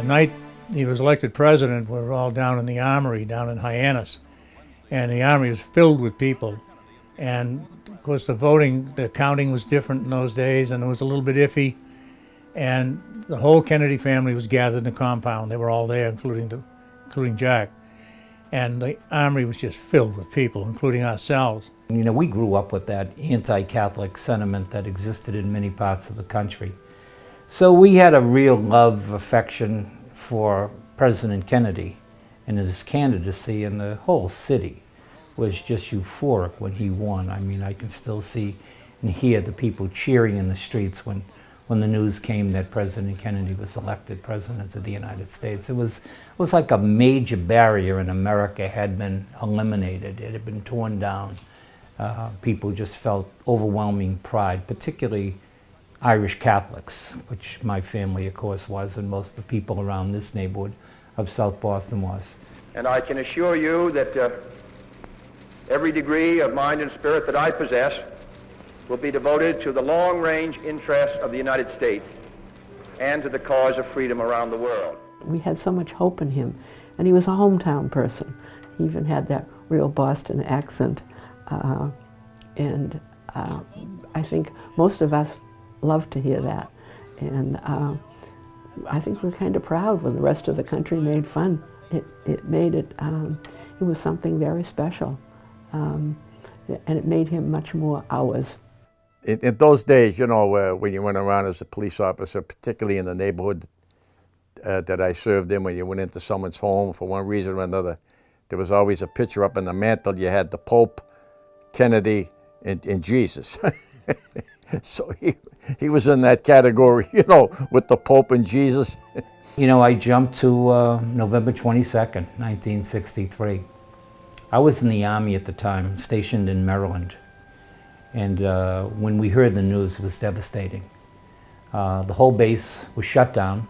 night he was elected president, we were all down in the armory, down in Hyannis. And the armory was filled with people. And of course the counting was different in those days, and it was a little bit iffy. And the whole Kennedy family was gathered in the compound. They were all there, including Jack. And the armory was just filled with people, including ourselves. You know, we grew up with that anti-Catholic sentiment that existed in many parts of the country. So we had a real love, affection for President Kennedy and his candidacy, and the whole city was just euphoric when he won. I mean, I can still see and hear the people cheering in the streets when the news came that President Kennedy was elected President of the United States. It was like a major barrier in America had been eliminated. It had been torn down. People just felt overwhelming pride, particularly Irish Catholics, which my family, of course, was, and most of the people around this neighborhood of South Boston was. And I can assure you that every degree of mind and spirit that I possess will be devoted to the long-range interests of the United States and to the cause of freedom around the world. We had so much hope in him, and he was a hometown person. He even had that real Boston accent, and I think most of us loved to hear that. And I think we're kind of proud when the rest of the country made fun. It was something very special, and it made him much more ours. In those days, you know, when you went around as a police officer, particularly in the neighborhood that I served in, when you went into someone's home for one reason or another, there was always a picture up on the mantle. You had the Pope, Kennedy, and Jesus. So he was in that category, you know, with the Pope and Jesus. You know, I jumped to November 22nd, 1963. I was in the Army at the time, stationed in Maryland. And when we heard the news, it was devastating. The whole base was shut down.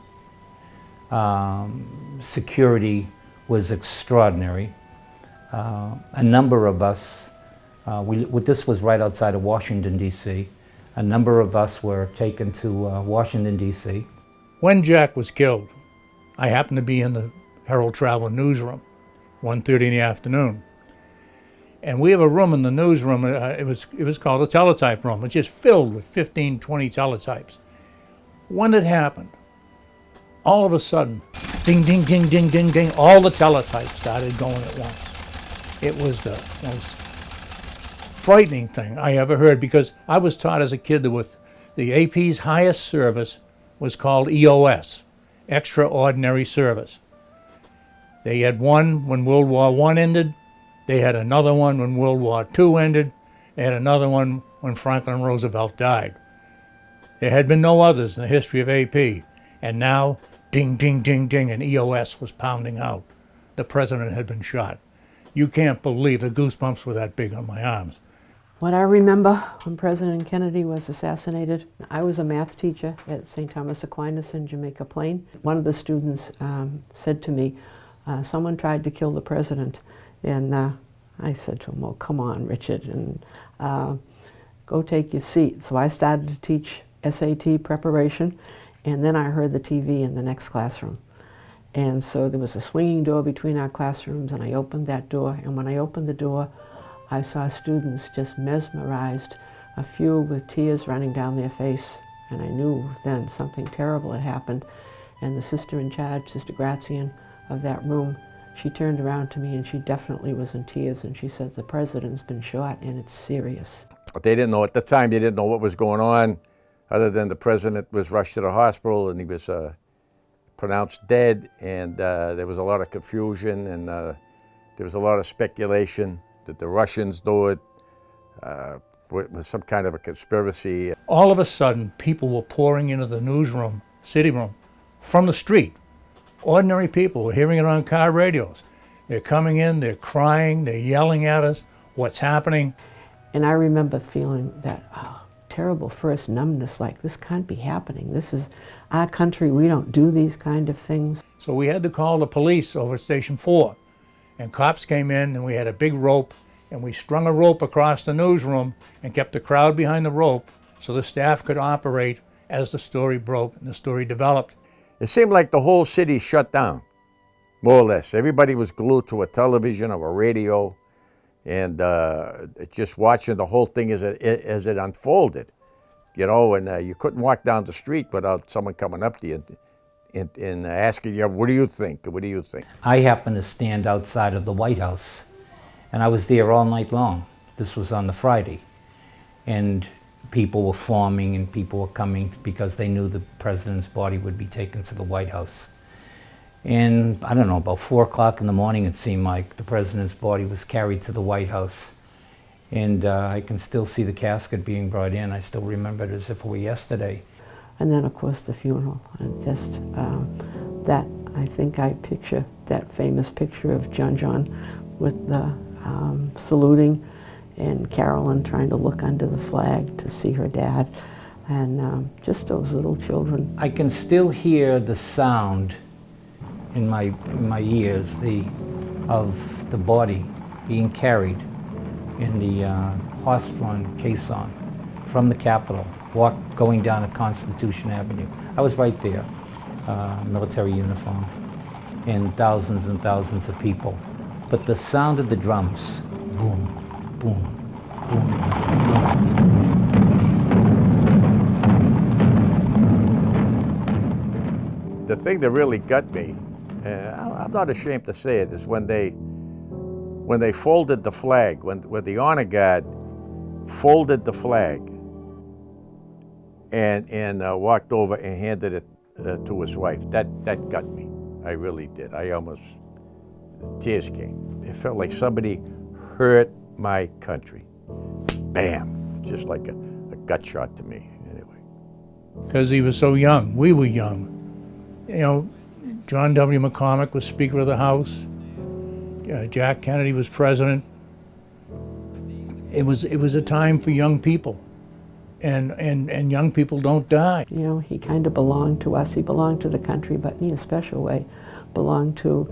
Security was extraordinary. A number of us, this was right outside of Washington, D.C. A number of us were taken to Washington, D.C. When Jack was killed, I happened to be in the Herald Traveler newsroom, 1:30 in the afternoon. And we have a room in the newsroom, it was called a teletype room. It's just filled with 15, 20 teletypes. When it happened, all of a sudden, ding, ding, ding, ding, ding, ding, all the teletypes started going at once. It was the most frightening thing I ever heard, because I was taught as a kid that the AP's highest service was called EOS, Extraordinary Service. They had one when World War I ended. They had another one when World War II ended. They had another one when Franklin Roosevelt died. There had been no others in the history of AP. And now, ding, ding, ding, ding, and EOS was pounding out. The president had been shot. You can't believe the goosebumps were that big on my arms. What I remember when President Kennedy was assassinated, I was a math teacher at St. Thomas Aquinas in Jamaica Plain. One of the students said to me, someone tried to kill the president. And I said to him, oh, come on, Richard, and go take your seat. So I started to teach SAT preparation, and then I heard the TV in the next classroom. And so there was a swinging door between our classrooms, and I opened that door, and when I opened the door, I saw students just mesmerized, a few with tears running down their face, and I knew then something terrible had happened. And the sister in charge, Sister Grazian, of that room, she turned around to me, and she definitely was in tears, and she said, the president's been shot and it's serious. They didn't know, at the time, they didn't know what was going on, other than the president was rushed to the hospital and he was pronounced dead, and there was a lot of confusion, and there was a lot of speculation that the Russians do it with some kind of a conspiracy. All of a sudden, people were pouring into the newsroom, city room, from the street. Ordinary people were hearing it on car radios. They're coming in, they're crying, they're yelling at us, what's happening. And I remember feeling that terrible first numbness, like this can't be happening. This is our country, we don't do these kind of things. So we had to call the police over at Station 4. And cops came in, and we had a big rope, and we strung a rope across the newsroom and kept the crowd behind the rope so the staff could operate as the story broke and the story developed. it seemed like the whole city shut down, more or less. Everybody was glued to a television or a radio, and just watching the whole thing as it unfolded, you know, and you couldn't walk down the street without someone coming up to you and asking you, what do you think? What do you think? I happened to stand outside of the White House, and I was there all night long. This was on the Friday, and people were forming and people were coming because they knew the president's body would be taken to the White House. And I don't know, about 4 o'clock in the morning, it seemed like the president's body was carried to the White House. And I can still see the casket being brought in. I still remember it as if it were yesterday. And then, of course, the funeral. And just that, I think I picture that famous picture of John with the saluting, and Carolyn trying to look under the flag to see her dad, and just those little children. I can still hear the sound in my ears of the body being carried in the horse-drawn caisson from the Capitol, going down to Constitution Avenue. I was right there, military uniform, and thousands of people. But the sound of the drums, boom, boom, boom, boom. The thing that really got me, I'm not ashamed to say it, is when they folded the flag, when the honor guard folded the flag and walked over and handed it to his wife. That got me. I really did. I almost, tears came. It felt like somebody hurt my country. Bam, just like a gut shot to me, anyway. Because he was so young. We were young. You know, John W. McCormick was Speaker of the House. Jack Kennedy was president. It was a time for young people, and young people don't die. You know, he kind of belonged to us. He belonged to the country, but in a special way, belonged to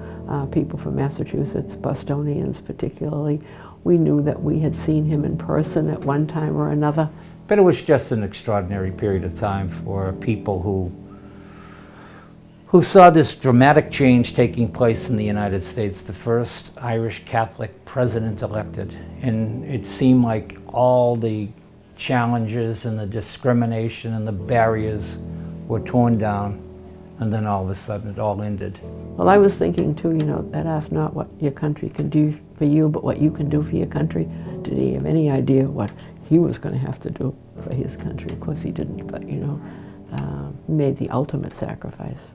people from Massachusetts, Bostonians particularly. We knew that we had seen him in person at one time or another. But it was just an extraordinary period of time for people who saw this dramatic change taking place in the United States, the first Irish Catholic president elected. And it seemed like all the challenges and the discrimination and the barriers were torn down, and then all of a sudden it all ended. Well, I was thinking too, you know, that asked not what your country can do for you, but what you can do for your country. Did he have any idea what he was going to have to do for his country? Of course he didn't, but you know, made the ultimate sacrifice.